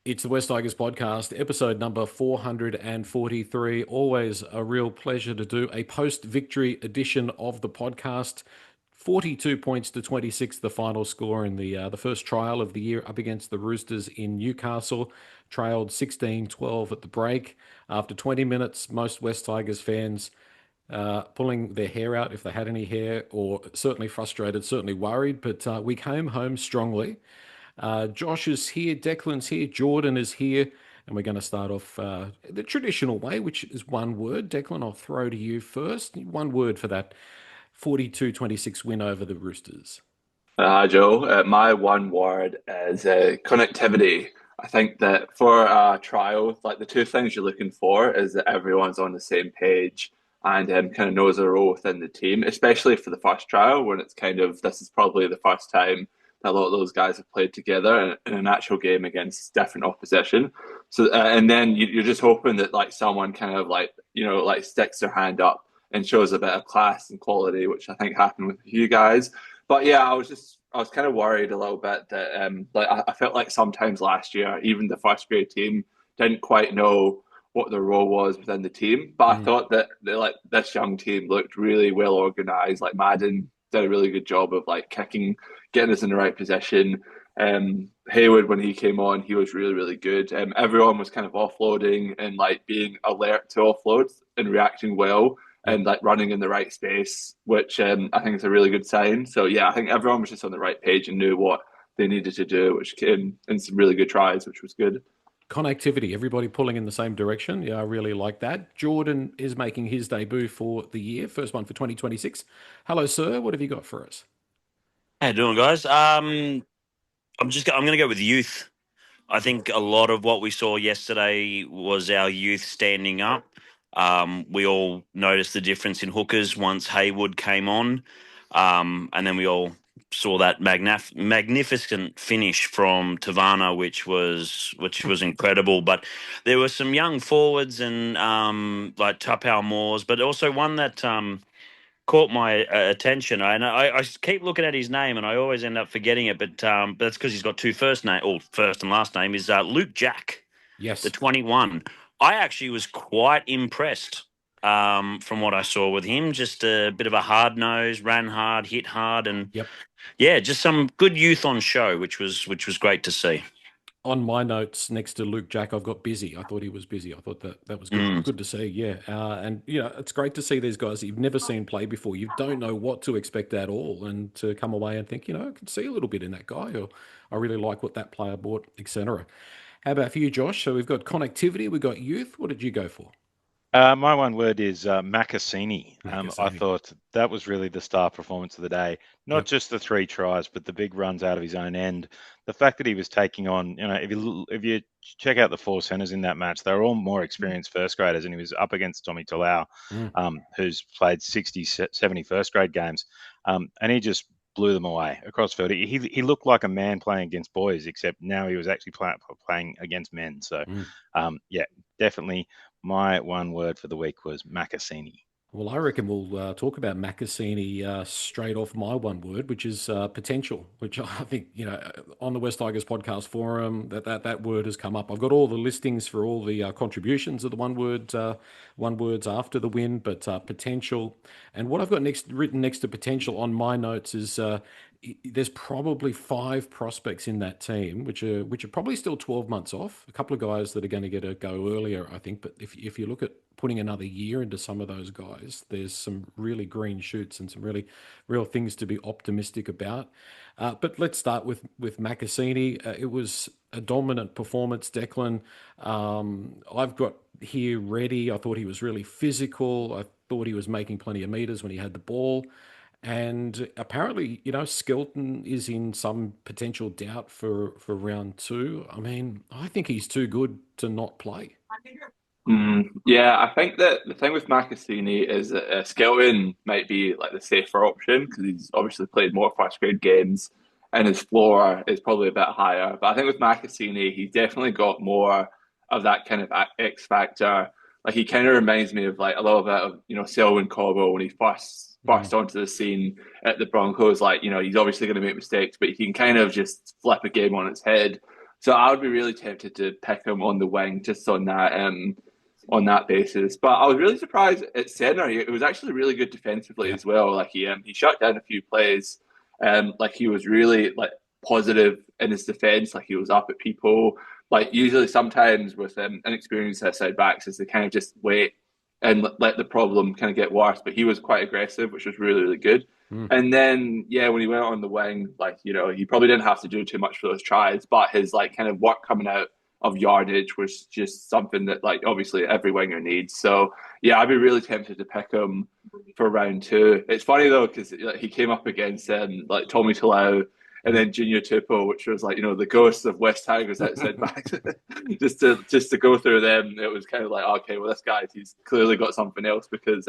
It's the West Tigers podcast, episode number 443. Always a real pleasure to do a post-victory edition of the podcast. 42 points to 26, the final score in the first trial of the year up against the Roosters in Newcastle. Trailed 16-12 at the break. After 20 minutes, most West Tigers fans pulling their hair out if they had any hair, or certainly frustrated, certainly worried. But we came home strongly. Josh is here, Declan's here, Jordan is here, and we're going to start off the traditional way, which is one word. Declan, I'll throw to you first. One word for that 42-26 win over the Roosters. Hi, Joe. My one word is connectivity. I think that for a trial, like the two things you're looking for is that everyone's on the same page and kind of knows their role within the team, especially for the first trial when it's kind of this is probably the first time that a lot of those guys have played together in an actual game against different opposition. So, and then you're just hoping that like someone kind of like, like sticks their hand up and shows a bit of class and quality, which I think happened with you guys. But yeah, I was kind of worried a little bit that like I felt like sometimes last year, even the first grade team didn't quite know what their role was within the team. But I Mm. thought that like this young team looked really well organized. Like Madden did a really good job of like kicking, getting us in the right position. Haywood, when he came on, he was really, really good. Everyone was kind of offloading and like being alert to offload and reacting well Yep. and like running in the right space, which I think is a really good sign. So yeah, I think everyone was just on the right page and knew what they needed to do, which came in some really good tries, which was good. Connectivity, everybody pulling in the same direction. Yeah, I really like that. Jordan is making his debut for the year, first one for 2026. Hello, sir. What have you got for us? How you doing, guys? I'm going to go with youth. I think a lot of what we saw yesterday was our youth standing up. We all noticed the difference in hookers once Haywood came on, and then we all saw that magnificent finish from Tavana, which was incredible. But there were some young forwards and like Tapau Moores, but also one that caught my attention. I keep looking at his name, and I always end up forgetting it. But that's because he's got two first name, or first and last name is Luke Jack, the Yes. 21. I actually was quite impressed from what I saw with him. Just a bit of a hard nose, ran hard, hit hard, and Yep. yeah, just some good youth on show, which was great to see. On my notes next to Luke Jack, I've got busy. I thought he was busy. I thought that was good. Mm. Good to see. Yeah, and it's great to see these guys that you've never seen play before. You don't know what to expect at all, and to come away and think, I can see a little bit in that guy, or I really like what that player brought, etc. How about for you, Josh? So we've got connectivity, we've got youth. What did you go for? My one word is Makasini. I Makasini. thought that was really the star performance of the day. Not Yep. just the three tries, but the big runs out of his own end. The fact that he was taking on, if you check out the four centers in that match, they were all more experienced first graders, and he was up against Tommy Talau, Mm. who's played 60, 70 first grade games, and he just blew them away across field. He looked like a man playing against boys, except now he was actually playing against men. So, Mm. yeah, definitely. My one word for the week was Makasini. Well, I reckon we'll talk about Makasini straight off my one word, which is potential, which I think, on the West Tigers podcast forum, that word has come up. I've got all the listings for all the contributions of the one words after the win, but potential. And what I've got written next to potential on my notes is there's probably five prospects in that team, which are probably still 12 months off. A couple of guys that are going to get a go earlier, I think. But if you look at putting another year into some of those guys, there's some really green shoots and some really real things to be optimistic about. But let's start with Makasini. It was a dominant performance, Declan. I've got here ready. I thought he was really physical. I thought he was making plenty of meters when he had the ball. And apparently, Skelton is in some potential doubt for round two. I mean, I think he's too good to not play. Yeah, I think that the thing with Makasini is that Skelton might be like the safer option because he's obviously played more first grade games and his floor is probably a bit higher. But I think with Makasini, he's definitely got more of that kind of X factor. Like he kind of reminds me of like a little bit of Selwyn Cobbo when he Mm. burst onto the scene at the Broncos. Like he's obviously going to make mistakes, but he can kind of just flip a game on its head. So I would be really tempted to pick him on the wing just on that basis. But I was really surprised at centre. It was actually really good defensively as well. Like he shut down a few plays. Like he was really like positive in his defence. Like he was up at people. Like usually sometimes with inexperienced side backs is they kind of just wait and let the problem kind of get worse. But he was quite aggressive, which was really, really good. And then, when he went on the wing, like, he probably didn't have to do too much for those tries, but his like kind of work coming out of yardage was just something that like obviously every winger needs. So I'd be really tempted to pick him for round 2. It's funny though, because he came up against like Tommy Talau and then Junior Tupou, which was like, the ghosts of West Tigers outside back. just to go through them, it was kind of like, okay, well, this guy, he's clearly got something else because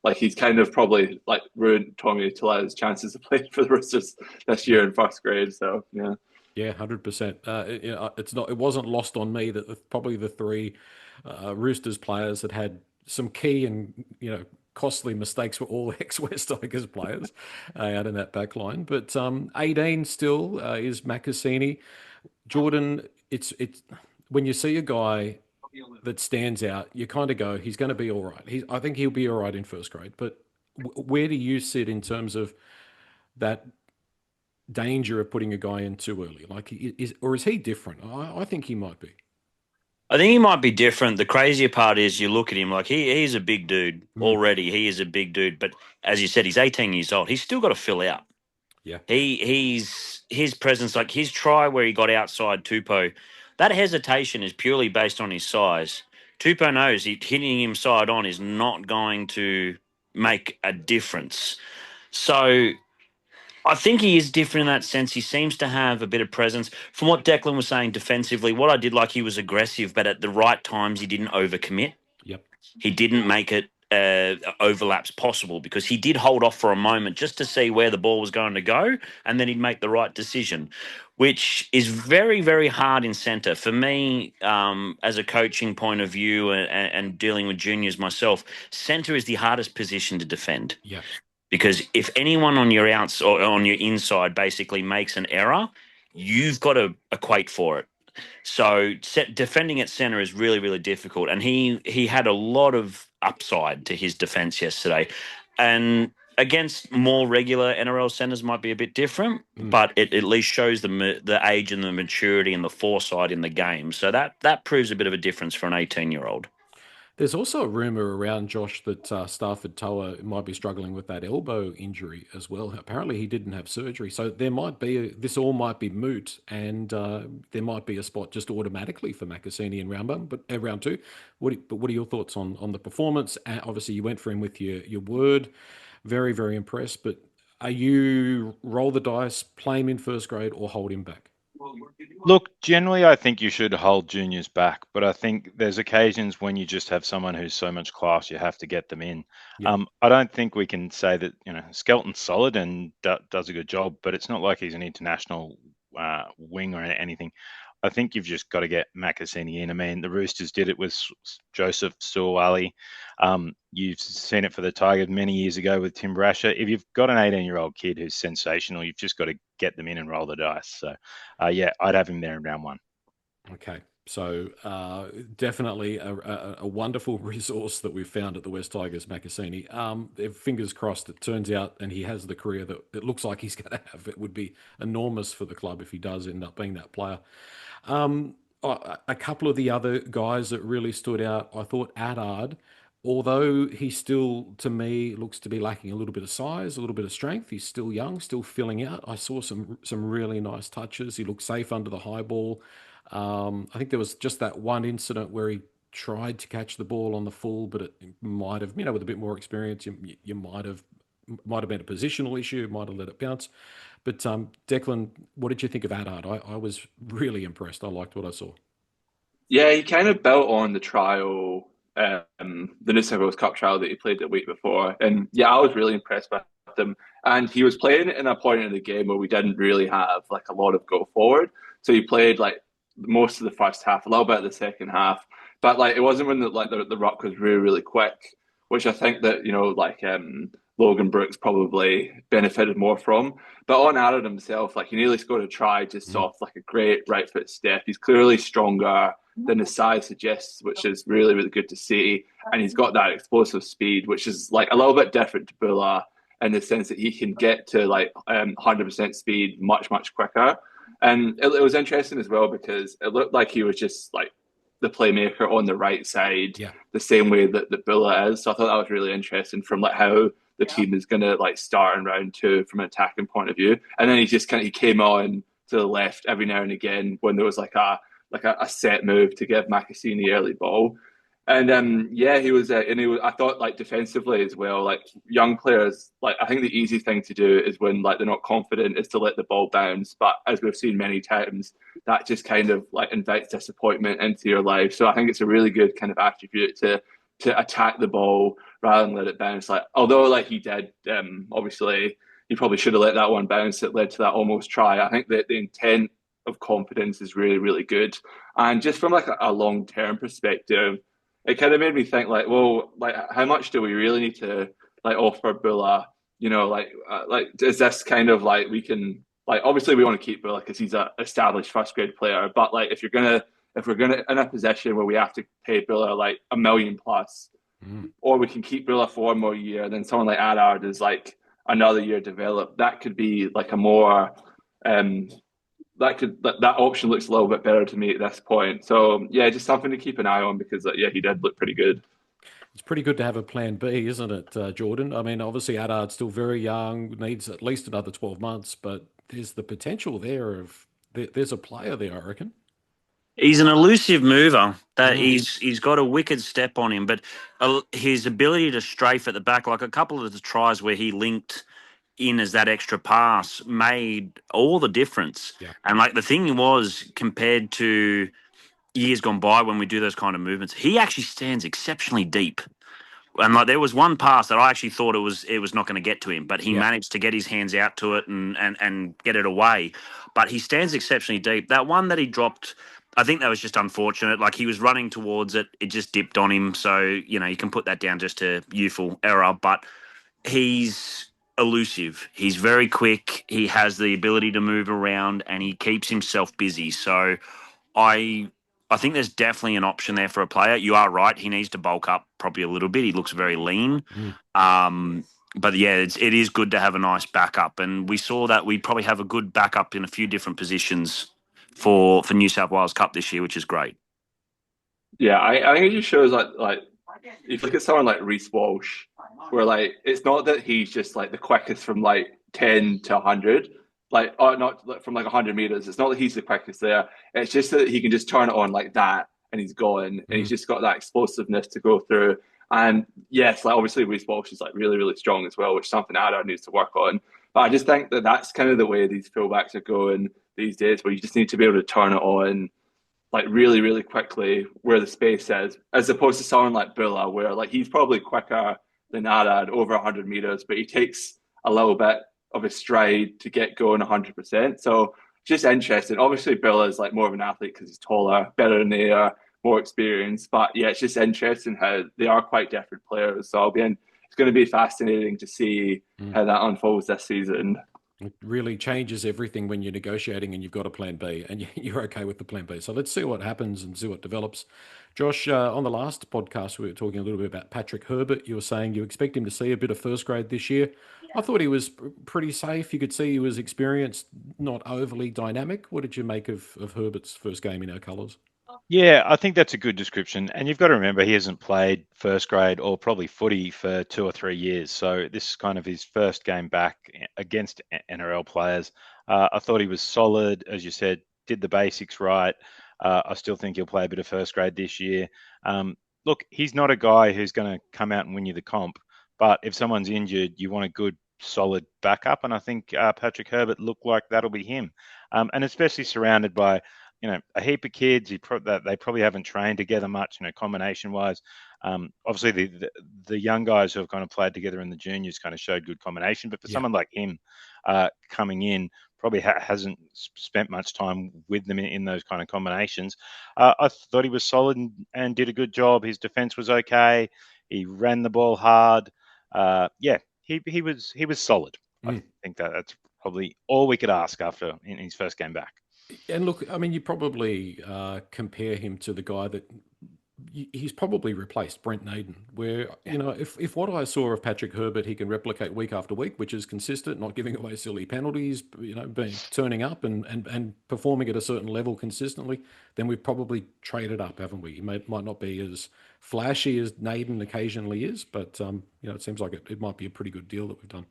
like he's kind of probably like ruined Tommy Talau's chances of playing for the Roosters this year in first grade. So yeah. Yeah, 100%. It wasn't lost on me that probably the 3 Roosters players that had some key and costly mistakes were all ex-West Tigers players out in that back line. But 18 still is Makasini. Jordan, it's when you see a guy that stands out, you kind of go, he's going to be all right. I think he'll be all right in first grade. But where do you sit in terms of that danger of putting a guy in too early? Like, is he different? I think he might be. I think he might be different. The crazier part is you look at him like he's a big dude already. He is a big dude, but as you said, he's 18 years old. He's still got to fill out. Yeah, he's his presence, like his try where he got outside Tupou, that hesitation is purely based on his size. Tupou knows hitting him side on is not going to make a difference. So I think he is different in that sense. He seems to have a bit of presence. From what Declan was saying defensively, what I did like, he was aggressive, but at the right times he didn't overcommit. Yep. He didn't make it overlaps possible because he did hold off for a moment just to see where the ball was going to go, and then he'd make the right decision, which is very, very hard in centre. For me, as a coaching point of view and dealing with juniors myself, centre is the hardest position to defend. Yeah. Because if anyone on your outs or on your inside basically makes an error, you've got to equate for it. So defending at centre is really, really difficult. And he had a lot of upside to his defence yesterday. And against more regular NRL centres might be a bit different, but it at least shows the age and the maturity and the foresight in the game. So that proves a bit of a difference for an 18-year-old. There's also a rumour around, Josh, that Stafford Toa might be struggling with that elbow injury as well. Apparently he didn't have surgery. So there might be, this all might be moot, and there might be a spot just automatically for Makasini in round 1, but round 2. What are your thoughts on the performance? Obviously you went for him with your word. Very, very impressed. But are you roll the dice, play him in first grade, or hold him back? Look, generally, I think you should hold juniors back, but I think there's occasions when you just have someone who's so much class, you have to get them in. Yeah. I don't think we can say that, Skelton's solid and does a good job, but it's not like he's an international wing or anything. I think you've just got to get Makasini in. I mean, the Roosters did it with Joseph Suwali. You've seen it for the Tigers many years ago with Tim Brasher. If you've got an 18-year-old kid who's sensational, you've just got to get them in and roll the dice. So, I'd have him there in round 1. Okay. So definitely a wonderful resource that we've found at the West Tigers, Makasini. Fingers crossed it turns out and he has the career that it looks like he's going to have. It would be enormous for the club if he does end up being that player. A couple of the other guys that really stood out, I thought Attard, although he still, to me, looks to be lacking a little bit of size, a little bit of strength. He's still young, still filling out. I saw some really nice touches. He looked safe under the high ball. I think there was just that one incident where he tried to catch the ball on the full, but it might have, with a bit more experience, you might have been a positional issue, might have let it bounce. But Declan, what did you think of Attard? I was really impressed. I liked what I saw. Yeah, he kind of built on the trial, the New South Wales Cup trial that he played the week before. And I was really impressed with him. And he was playing in a point in the game where we didn't really have like a lot of go forward. So he played like most of the first half, a little bit of the second half. But like it wasn't when the ruck was really, really quick, which I think that, Logan Brooks probably benefited more from. But on Attard himself, like he nearly scored a try just off like a great right foot step. He's clearly stronger than his size suggests, which is really, really good to see. And he's got that explosive speed, which is like a little bit different to Bula in the sense that he can get to like 100% speed much, much quicker. And it was interesting as well because it looked like he was just like the playmaker on the right side, the same way that Bula is. So I thought that was really interesting from like how the team is going to like start in round 2 from an attacking point of view. And then he came on to the left every now and again when there was like a set move to give Makasini early ball. And he was, I thought like defensively as well, like young players, like I think the easy thing to do is when like they're not confident is to let the ball bounce. But as we've seen many times, that just kind of like invites disappointment into your life. So I think it's a really good kind of attribute to attack the ball rather than let it bounce. Like although like he did, obviously he probably should have let that one bounce. It led to that almost try. I think that the intent of confidence is really, really good. And just from like a long-term perspective, it kind of made me think like, well, like how much do we really need to like offer Bula? You know, like is this kind of like we can like obviously we want to keep Bula because he's an established first grade player, but like if we're gonna in a position where we have to pay Bula like $1 million plus, or we can keep Bula for one more year, then someone like Attard is like another year developed. That could be like a more that option looks a little bit better to me at this point. So yeah, just something to keep an eye on because he did look pretty good. It's pretty good to have a plan B, isn't it, Jordan? I mean, obviously Attard's still very young, needs at least another 12 months, but there's the potential there of there's a player there, I reckon. He's an elusive mover. That he's got a wicked step on him, but his ability to strafe at the back, like a couple of the tries where he linked in as that extra pass made all the difference. Yeah. And like the thing was, compared to years gone by when we do those kind of movements, he actually stands exceptionally deep. And like there was one pass that I actually thought it was not going to get to him, but he managed to get his hands out to it and get it away. But he stands exceptionally deep. That one that he dropped, I think that was just unfortunate. Like he was running towards it, it just dipped on him. So, you know, you can put that down just to youthful error, but he's elusive. He's very quick. He has the ability to move around and he keeps himself busy. So I think there's definitely an option there for a player. You are right. He needs to bulk up probably a little bit. He looks very lean. But yeah, it is good to have a nice backup. And we saw that we probably have a good backup in a few different positions for New South Wales Cup this year, which is great. Yeah, I think it just shows like if you look at someone like Reece Walsh, where like it's not that he's just like the quickest from like 10 to 100, like or not like, from like 100 meters. It's not that he's the quickest there. It's just that he can just turn it on like that and he's gone, and he's just got that explosiveness to go through. And yes, like obviously Reece Walsh is like really, really strong as well, which is something Attard needs to work on. But I just think that that's kind of the way these fullbacks are going these days, where you just need to be able to turn it on like really, really quickly where the space is, as opposed to someone like Bula, where like he's probably quicker than Attard over 100 meters, but he takes a little bit of a stride to get going 100%. So just interesting. Obviously, Bula is like more of an athlete because he's taller, better in the air, more experienced. But yeah, it's just interesting how they are quite different players. So it's going to be fascinating to see how that unfolds this season. It really changes everything when you're negotiating and you've got a plan B and you're okay with the plan B. So let's see what happens and see what develops. Josh, on the last podcast, we were talking a little bit about Patrick Herbert. You were saying you expect him to see a bit of first grade this year. I thought he was pretty safe. You could see he was experienced, not overly dynamic. What did you make of Herbert's first game in our colours? Yeah, I think that's a good description. And you've got to remember he hasn't played first grade or probably footy for 2 or 3 years. So this is kind of his first game back against NRL players. I thought he was solid, as you said, did the basics right. I still think he'll play a bit of first grade this year. Look, he's not a guy who's going to come out and win you the comp. But if someone's injured, you want a good, solid backup. And I think Patrick Herbert looked like that'll be him. And especially surrounded by a heap of kids. They probably haven't trained together much, combination wise. Obviously, the young guys who have kind of played together in the juniors kind of showed good combination. But for someone like him coming in, probably hasn't spent much time with them in those kind of combinations. I thought he was solid and did a good job. His defense was okay. He ran the ball hard. He was solid. I think that's probably all we could ask after in his first game back. And look, I mean, you probably compare him to the guy that he's probably replaced, Brent Naden, where, if what I saw of Patrick Herbert, he can replicate week after week, which is consistent, not giving away silly penalties, turning up and performing at a certain level consistently, then we've probably traded up, haven't we? He might not be as flashy as Naden occasionally is, but, it seems like it might be a pretty good deal that we've done.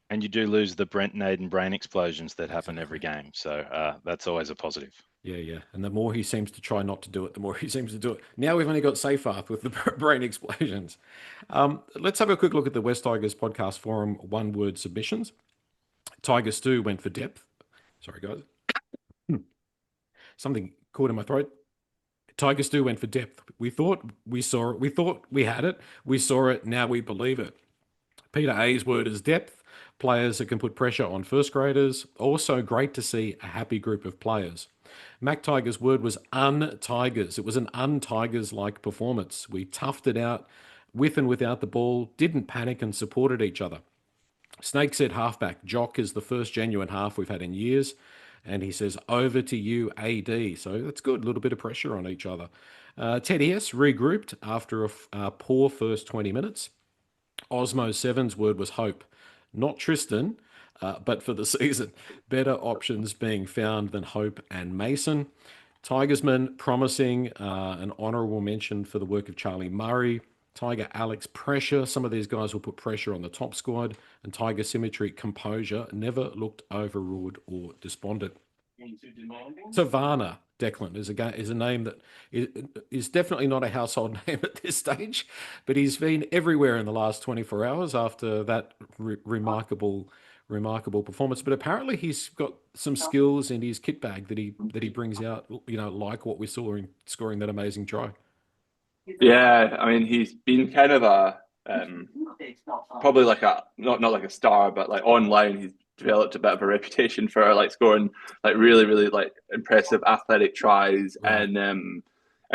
And you do lose the Brent Naden brain explosions that happen every game. So that's always a positive. Yeah. And the more he seems to try not to do it, the more he seems to do it. Now we've only got Seyfarth with the brain explosions. Let's have a quick look at the West Tigers podcast forum one-word submissions. Tiger Stu went for depth. Sorry, guys. Something caught in my throat. Tiger Stu went for depth. We thought we saw it. We thought we had it. We saw it. Now we believe it. Peter A's word is depth. Players that can put pressure on first graders. Also great to see a happy group of players. Mac Tiger's word was un-Tigers. It was an un-Tigers-like performance. We toughed it out with and without the ball, didn't panic and supported each other. Snake said halfback. Jock is the first genuine half we've had in years. And he says, over to you, AD. So that's good. A little bit of pressure on each other. Teddy S regrouped after a poor first 20 minutes. Osmo 7's word was hope. Not Tristan, but for the season. Better options being found than Hope and Mason. Tigersman promising an honourable mention for the work of Charlie Murray. Tiger Alex pressure. Some of these guys will put pressure on the top squad. And Tiger Symmetry composure. Never looked overawed or despondent. Tavana, Declan, is a name that is definitely not a household name at this stage, but he's been everywhere in the last 24 hours after that remarkable performance. But apparently he's got some skills in his kit bag that he brings out, like what we saw in scoring that amazing try. Yeah, I mean, he's been kind of a probably like a not like a star, but like online he's developed a bit of a reputation for like scoring like really like impressive athletic tries and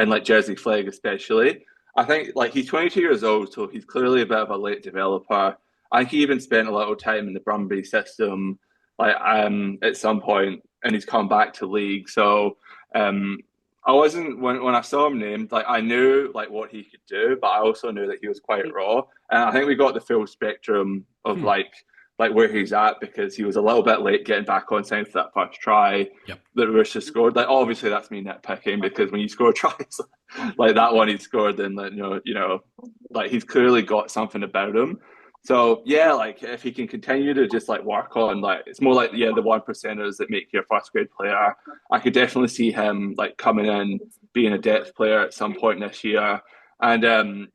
like Jersey flag especially. I think like he's 22 years old, so he's clearly a bit of a late developer. I think he even spent a little time in the Brumby system, like at some point, and he's come back to league. So I wasn't when I saw him named, like I knew like what he could do, but I also knew that he was quite raw. And I think we got the full spectrum of like where he's at because he was a little bit late getting back on time for that first try that Roosters scored. Like obviously that's me nitpicking because when you score tries like that one he scored, then like, like he's clearly got something about him. So yeah, like if he can continue to just like work on like it's more like the one percenters that make you a first grade player. I could definitely see him like coming in being a depth player at some point this year. And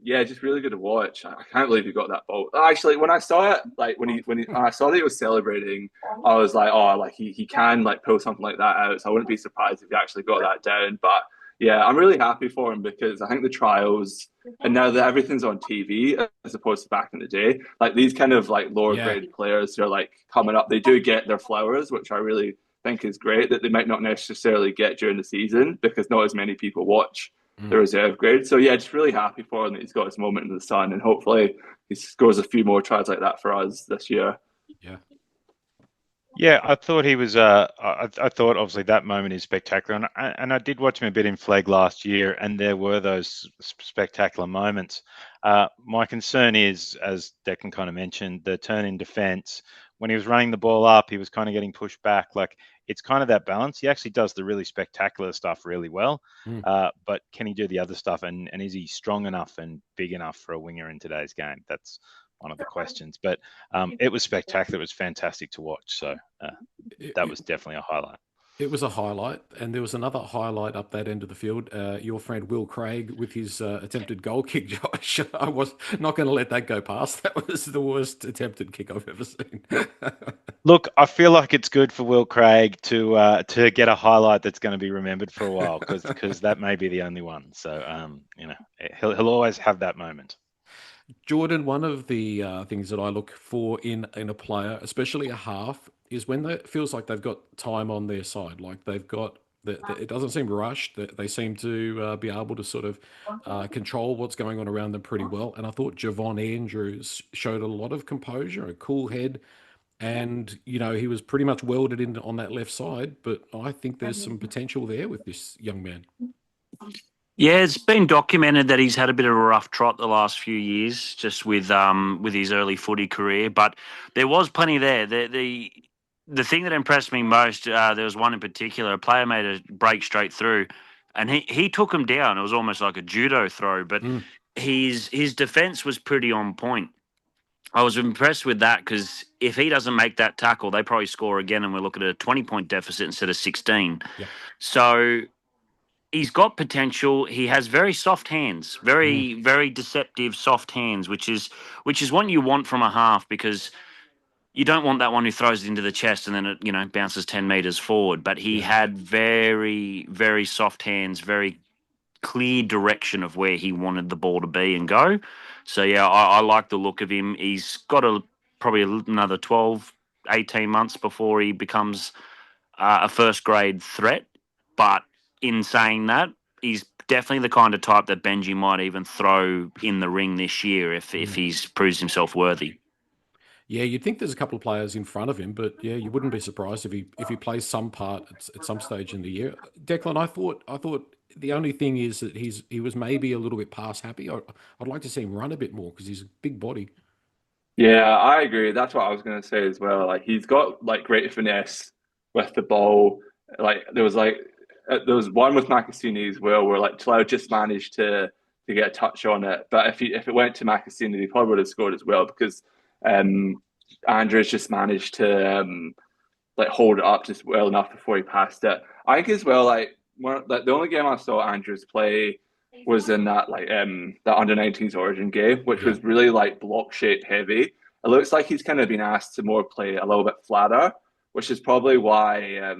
just really good to watch. I can't believe he got that ball. Actually, when I saw it, like when I saw that he was celebrating, I was like, oh, like he can like pull something like that out. So I wouldn't be surprised if he actually got that down. But yeah, I'm really happy for him because I think the trials and now that everything's on TV as opposed to back in the day, like these kind of like lower grade players who are like coming up, they do get their flowers, which I really think is great that they might not necessarily get during the season because not as many people watch the reserve grade. So yeah, just really happy for him that he's got his moment in the sun and hopefully he scores a few more tries like that for us this year. Yeah, I thought he was. I thought obviously that moment is spectacular, and I did watch him a bit in flag last year, and there were those spectacular moments. My concern is, as Declan kind of mentioned, the turn in defence. When he was running the ball up, he was kind of getting pushed back. Like it's kind of that balance. He actually does the really spectacular stuff really well, but can he do the other stuff? And is he strong enough and big enough for a winger in today's game? That's one of the questions, but it was spectacular. It was fantastic to watch. So that was definitely a highlight. It was a highlight, and there was another highlight up that end of the field. Your friend Will Craig with his attempted goal kick, Josh. I was not going to let that go past. That was the worst attempted kick I've ever seen. Look, I feel like it's good for Will Craig to get a highlight that's going to be remembered for a while because that may be the only one. So he'll always have that moment. Jordan, one of the things that I look for in a player, especially a half, is when it feels like they've got time on their side. Like they've got It doesn't seem rushed. They seem to be able to sort of control what's going on around them pretty well. And I thought Javon Andrews showed a lot of composure, a cool head, and he was pretty much welded in on that left side. But I think there's some potential there with this young man. Yeah, it's been documented that he's had a bit of a rough trot the last few years, just with his early footy career. But there was plenty there. The thing that impressed me most, there was one in particular. A player made a break straight through, and he took him down. It was almost like a judo throw, but his defense was pretty on point. I was impressed with that because if he doesn't make that tackle, they probably score again, and we're looking at a 20-point deficit instead of 16. Yep. So he's got potential. He has very soft hands, very, very deceptive soft hands, which is what you want from a half, because you don't want that one who throws it into the chest and then it bounces 10 meters forward. But he had very, very soft hands, very clear direction of where he wanted the ball to be and go. So yeah, I like the look of him. He's got probably another 12, 18 months before he becomes a first grade threat. But in saying that, he's definitely the kind of type that Benji might even throw in the ring this year if he's proves himself worthy. Yeah, you'd think there's a couple of players in front of him, but yeah, you wouldn't be surprised if he plays some part at some stage in the year. Declan, I thought the only thing is that he was maybe a little bit pass happy. I'd like to see him run a bit more because he's a big body. Yeah, I agree. That's what I was going to say as well. Like he's got like great finesse with the ball. There was one with Makasini as well where like Tlau just managed to get a touch on it. But if it went to Makasini, he probably would have scored as well because um Andrews just managed to like hold it up just well enough before he passed it. I think as well like the only game I saw Andrews play was in that under 19s Origin game, which Yeah. was really like block shape heavy. It looks like he's kind of been asked to more play a little bit flatter, which is probably why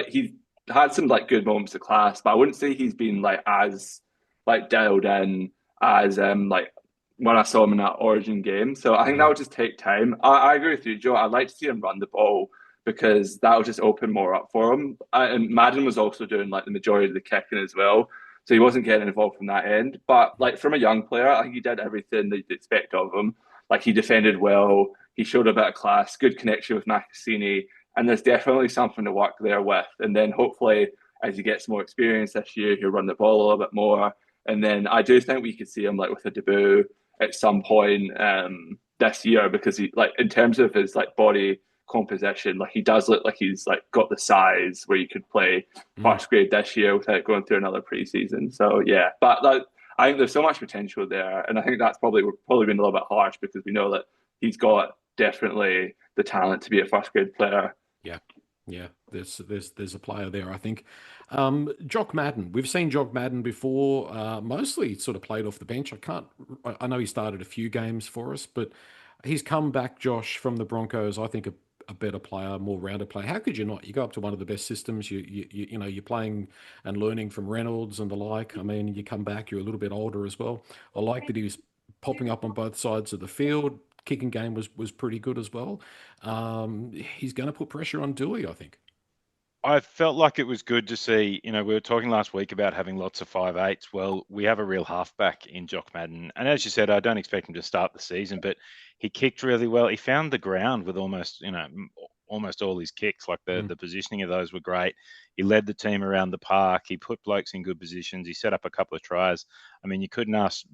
he's had some like good moments of class, but I wouldn't say he's been like as like dialed in as like when I saw him in that Origin game. So I think that would just take time. I agree with you, Joe. I'd like to see him run the ball because that'll just open more up for him. And Madden was also doing like the majority of the kicking as well. So he wasn't getting involved from that end. But like from a young player, I think he did everything that you'd expect of him. Like he defended well, he showed a bit of class, good connection with Makasini, and there's definitely something to work there with. And then hopefully as he gets more experience this year, he'll run the ball a little bit more. And then I do think we could see him like with a debut at some point this year because he like in terms of his like body composition, like he does look like he's like got the size where you could play first grade this year without going through another preseason. So yeah, but like, I think there's so much potential there, and I think that's probably been a little bit harsh because we know that he's got definitely the talent to be a first grade player. Yeah, yeah. There's a player there, I think. Jock Madden. We've seen Jock Madden before. Mostly sort of played off the bench. I know he started a few games for us, but he's come back, Josh, from the Broncos. I think a better player, more rounded player. How could you not? You go up to one of the best systems. You're playing and learning from Reynolds and the like. I mean, you come back. You're a little bit older as well. I like that he was popping up on both sides of the field. Kicking game was pretty good as well. He's going to put pressure on Dewey, I think. I felt like it was good to see, we were talking last week about having lots of 5'8s. Well, we have a real halfback in Jock Madden. And as you said, I don't expect him to start the season, but he kicked really well. He found the ground with almost all his kicks. Like the positioning of those were great. He led the team around the park. He put blokes in good positions. He set up a couple of tries. I mean, you couldn't ask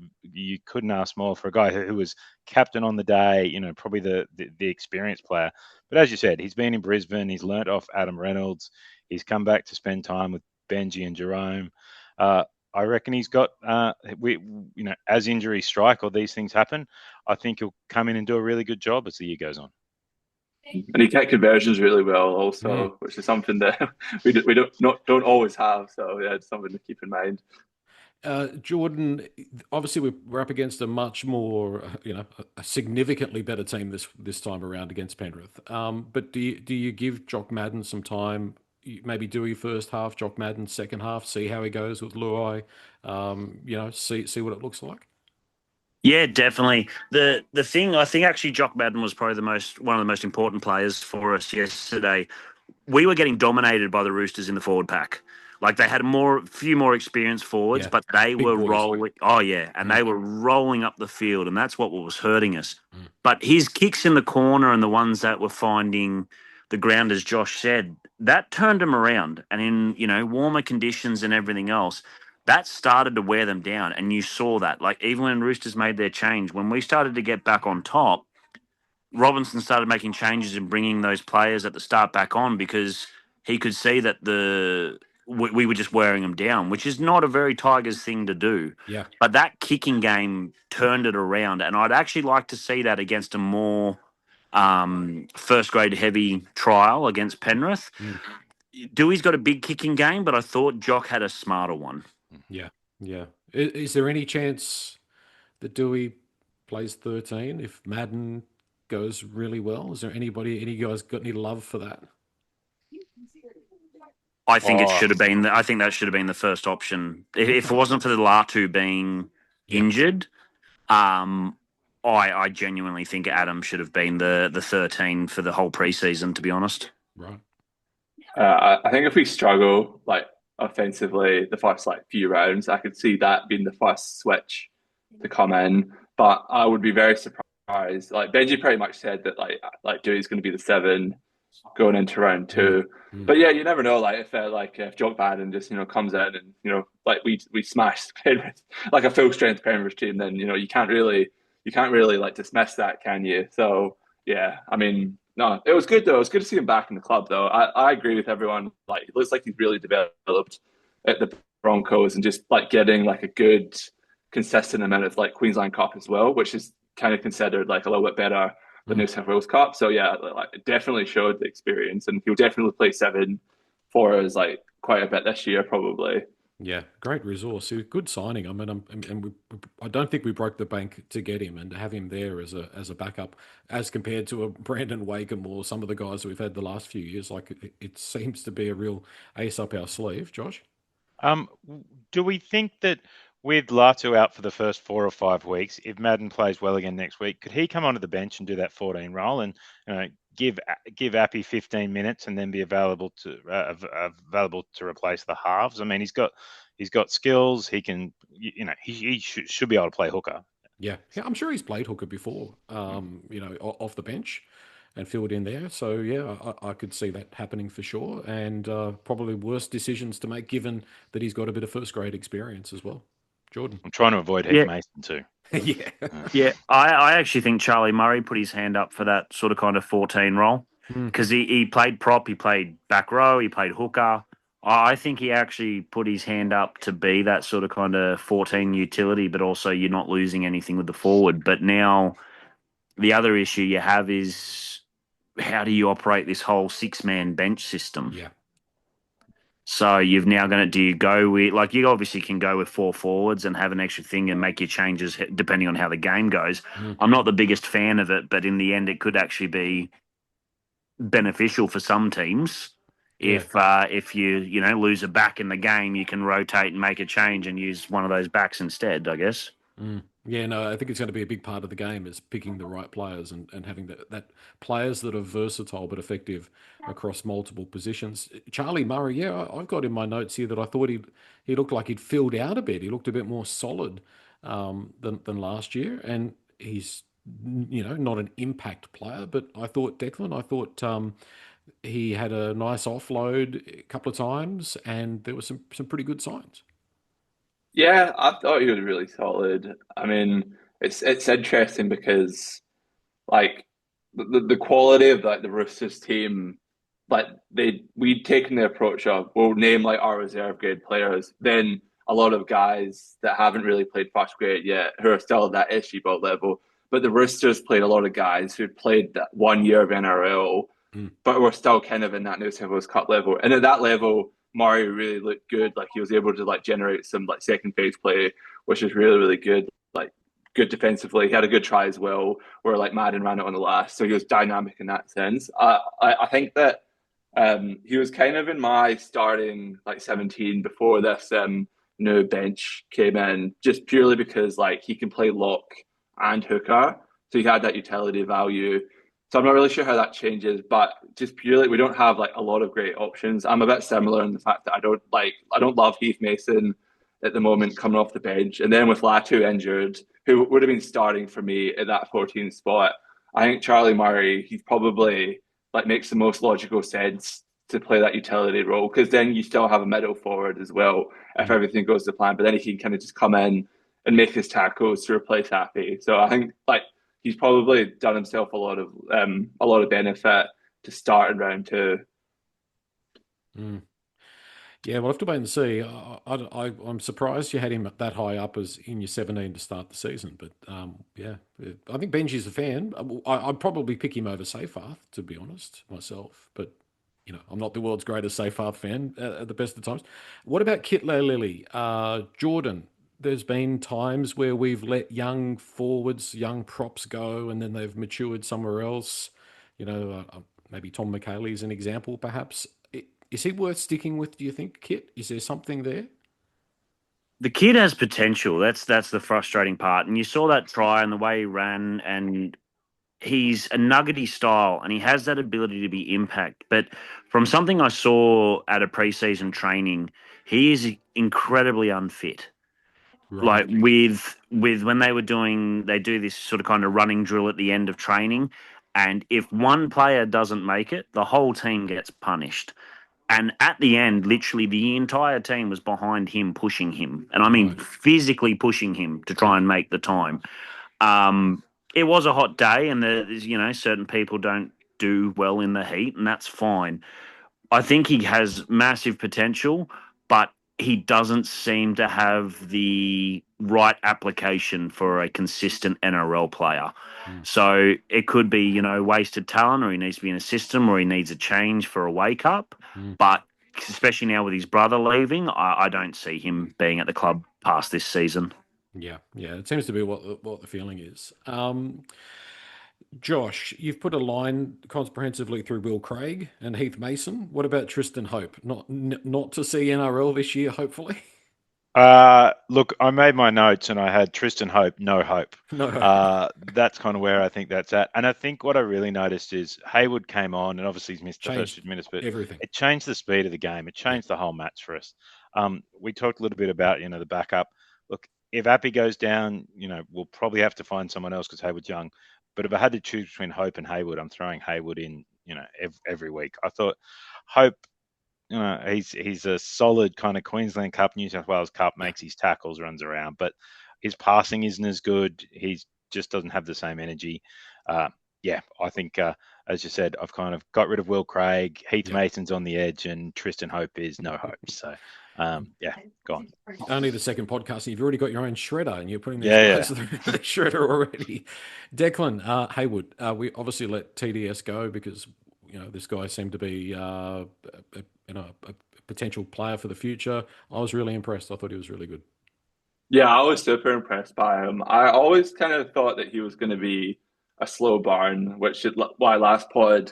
more for a guy who was captain on the day, probably the experienced player. But as you said, he's been in Brisbane. He's learnt off Adam Reynolds. He's come back to spend time with Benji and Jerome. I reckon he's got, as injuries strike or these things happen, I think he'll come in and do a really good job as the year goes on. And he kick conversions really well, also, which is something that we don't always have. So yeah, it's something to keep in mind. Jordan, obviously we're up against a much more, a significantly better team this time around against Penrith. But do you give Jock Madden some time? Maybe Dewey first half, Jock Madden second half. See how he goes with Luai. See what it looks like. Yeah, definitely. The thing I think actually Jock Madden was probably one of the most important players for us yesterday. we were getting dominated by the Roosters in the forward pack. Like they had a few more experienced forwards, Yeah. but they Big were boys. rolling. Oh yeah, and Mm. they were rolling up the field, and that's what was hurting us. Mm. But his kicks in the corner and the ones that were finding the ground, as Josh said, that turned them around. And in warmer conditions and everything else, that started to wear them down. And you saw that. Like even when Roosters made their change, when we started to get back on top, Robinson started making changes and bringing those players at the start back on because he could see that we were just wearing them down, which is not a very Tigers thing to do. Yeah. But that kicking game turned it around, and I'd actually like to see that against a more first grade heavy trial against Penrith. Mm. Dewey's got a big kicking game, but I thought Jock had a smarter one. Yeah. Yeah. Is there any chance that Dewey plays 13 if Madden goes really well? Is there any guys got any love for that? I think it Oh. should have been. I think that should have been the first option. If it wasn't for the Latu being injured, I genuinely think Adam should have been the 13 for the whole preseason. To be honest, Right. I think if we struggle like offensively the first like few rounds, I could see that being the first switch to come in. But I would be very surprised. Like Benji pretty much said that like Dewey's going to be the 7 going into round 2. Mm. But yeah, you never know. Like if Jock Madden just comes in and like we smashed Penrith like a full strength Penrith team, then you can't really like dismiss that, can you? So yeah, I mean, no, it was good though. It was good to see him back in the club though. I agree with everyone. Like it looks like he's really developed at the Broncos and just like getting like a good consistent amount of like Queensland Cup as well, which is kind of considered like a little bit better the New South Wales Cup. So yeah, like it definitely showed the experience, and he'll definitely play 7 for us like quite a bit this year probably. Yeah, great resource. Good signing. I mean, I don't think we broke the bank to get him, and to have him there as a backup, as compared to a Brandon Wakeham or some of the guys that we've had the last few years. Like it seems to be a real ace up our sleeve, Josh. Do we think that with Latu out for the first 4 or 5 weeks, if Madden plays well again next week, could he come onto the bench and do that 14 role and give Appy 15 minutes and then be available to replace the halves? I mean, he's got skills. He can, he should be able to play hooker. Yeah, I'm sure he's played hooker before. Off the bench and filled in there. So yeah, I could see that happening for sure. And probably worse decisions to make, given that he's got a bit of first grade experience as well. Jordan. I'm trying to avoid Heath Mason too. Yeah. I actually think Charlie Murray put his hand up for that sort of kind of 14 role because he played prop, he played back row, he played hooker. I think he actually put his hand up to be that sort of kind of 14 utility, but also you're not losing anything with the forward. But now the other issue you have is how do you operate this whole 6-man bench system? Yeah. So you've now do you go with, like, you obviously can go with 4 forwards and have an extra thing and make your changes depending on how the game goes. I'm not the biggest fan of it, but in the end, it could actually be beneficial for some teams. If you lose a back in the game, you can rotate and make a change and use one of those backs instead, I guess. Yeah, no, I think it's going to be a big part of the game is picking the right players and having that players that are versatile but effective across multiple positions. Charlie Murray, yeah, I've got in my notes here that I thought he looked like he'd filled out a bit. He looked a bit more solid than last year, and he's not an impact player. But I thought Declan, he had a nice offload a couple of times, and there were some pretty good signs. Yeah, I thought he was really solid. I mean, it's interesting because like the quality of like the Roosters team, like we'd taken the approach of we'll name like our reserve grade players, then a lot of guys that haven't really played first grade yet who are still at that SG ball level. But the Roosters played a lot of guys who'd played that 1 year of NRL, but were still kind of in that New South Wales Cup level. And at that level, Murray really looked good. Like he was able to like generate some like second phase play, which is really, really good. Like good defensively. He had a good try as well, where like Madden ran it on the last. So he was dynamic in that sense. I think that he was kind of in my starting like 17 before this new bench came in, just purely because like he can play lock and hooker. So he had that utility value. So I'm not really sure how that changes, but just purely we don't have like a lot of great options. I'm a bit similar in the fact that I don't love Heath Mason at the moment coming off the bench. And then with Latu injured, who would have been starting for me at that 14 spot, I think Charlie Murray, he's probably like makes the most logical sense to play that utility role, because then you still have a middle forward as well if everything goes to plan. But then he can kind of just come in and make his tackles to replace Happy. So I think like he's probably done himself a lot of benefit to start in round two. Yeah, we'll have to wait and see. I'm surprised you had him that high up as in your 17 to start the season. But yeah, I think Benji's a fan. I'd probably pick him over Seyfarth, to be honest, myself. But, I'm not the world's greatest Seyfarth fan at the best of times. What about Kitley Lilly? Jordan, there's been times where we've let young forwards, young props go, and then they've matured somewhere else. Maybe Tom McHaley is an example, perhaps. Is he worth sticking with, do you think, Kit? Is there something there? The kid has potential. That's the frustrating part. And you saw that try and the way he ran, and he's a nuggety style and he has that ability to be impact. But from something I saw at a preseason training, he is incredibly unfit. Right. Like with when they do this sort of kind of running drill at the end of training, and if one player doesn't make it, the whole team gets punished. And at the end, literally the entire team was behind him, pushing him. And I mean, Right. physically pushing him to try and make the time. It was a hot day, and certain people don't do well in the heat, and that's fine. I think he has massive potential, but he doesn't seem to have the right application for a consistent NRL player. So it could be, wasted talent, or he needs to be in a system, or he needs a change for a wake up. But especially now with his brother leaving, I don't see him being at the club past this season. Yeah, it seems to be what the feeling is. Josh, you've put a line comprehensively through Will Craig and Heath Mason. What about Tristan Hope? Not to see NRL this year, hopefully. Look, I made my notes and I had Tristan Hope, no hope. No hope. That's kind of where I think that's at. And I think what I really noticed is Haywood came on, and obviously he's missed the first 2 minutes, but everything. it changed the speed of the game. It changed the whole match for us. We talked a little bit about, the backup. Look, if Appy goes down, we'll probably have to find someone else because Haywood's young. But if I had to choose between Hope and Haywood, I'm throwing Haywood in, every week. I thought Hope, he's a solid kind of Queensland Cup, New South Wales Cup, makes his tackles, runs around, but his passing isn't as good. He just doesn't have the same energy. I think, as you said, I've kind of got rid of Will Craig. Heath Mason's on the edge, and Tristan Hope is no hope. So, gone. Only the second podcast, and you've already got your own shredder, and you're putting these guys through the shredder already. Declan, Haywood, we obviously let TDS go because this guy seemed to be a potential player for the future. I was really impressed. I thought he was really good. Yeah, I was super impressed by him. I always kind of thought that he was going to be a slow burn, which is why last pod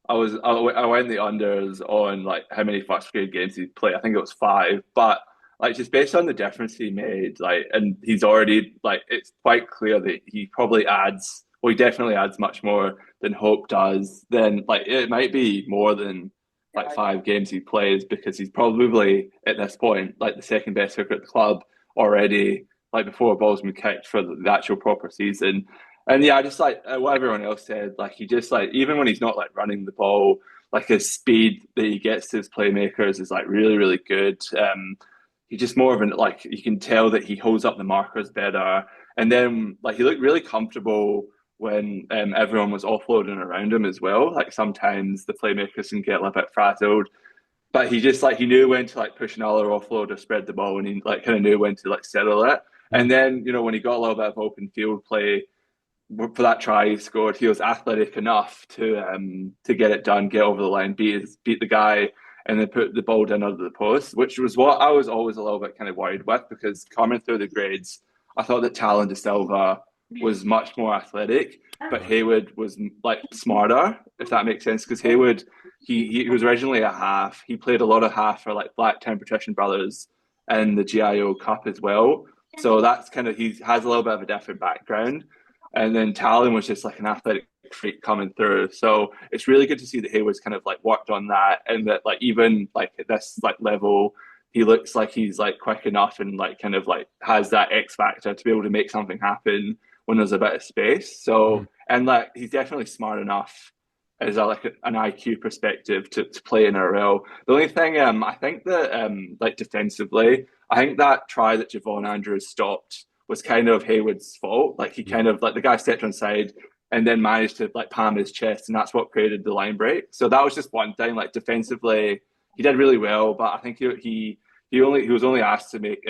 I went the unders on like how many first grade games he played. I think it was 5, but like just based on the difference he made, like, and he's already like it's quite clear that he probably adds. Well, he definitely adds much more than Hope does. Then like it might be more than like 5 games he plays, because he's probably at this point like the second best hooker at the club already, like before a ball's been kicked for the actual proper season. And yeah, just like what everyone else said, like he just like, even when he's not like running the ball, like his speed that he gets to his playmakers is like really, really good. He's just more of an, like, you can tell that he holds up the markers better. And then like he looked really comfortable when everyone was offloading around him as well. Like sometimes the playmakers can get a little bit frazzled, but he just like, he knew when to like push another offload or spread the ball, and he like kind of knew when to like settle it. And then, when he got a little bit of open field play for that try he scored, he was athletic enough to get it done, get over the line, beat the guy, and then put the ball down under the post, which was what I was always a little bit kind of worried with, because coming through the grades, I thought that Talon De Silva was much more athletic, but Haywood was like smarter, if that makes sense, because Haywood, he was originally a half. He played a lot of half for like Blacktown Patrician Brothers and the GIO Cup as well. So that's kind of, he has a little bit of a different background. And then Talon was just like an athletic freak coming through. So it's really good to see that Haywood's kind of like worked on that, and that like even like at this like level, he looks like he's like quick enough and like kind of like has that X factor to be able to make something happen when there's a bit of space. Mm. So and like he's definitely smart enough as a, like an IQ perspective to play in NRL. The only thing I think that like defensively, I think that try that Javon Andrews stopped was kind of Haywood's fault. Like he Yeah. kind of like the guy stepped onside and then managed to like palm his chest, and that's what created the line break. So that was just one thing. Like defensively, he did really well, but I think he was only asked to make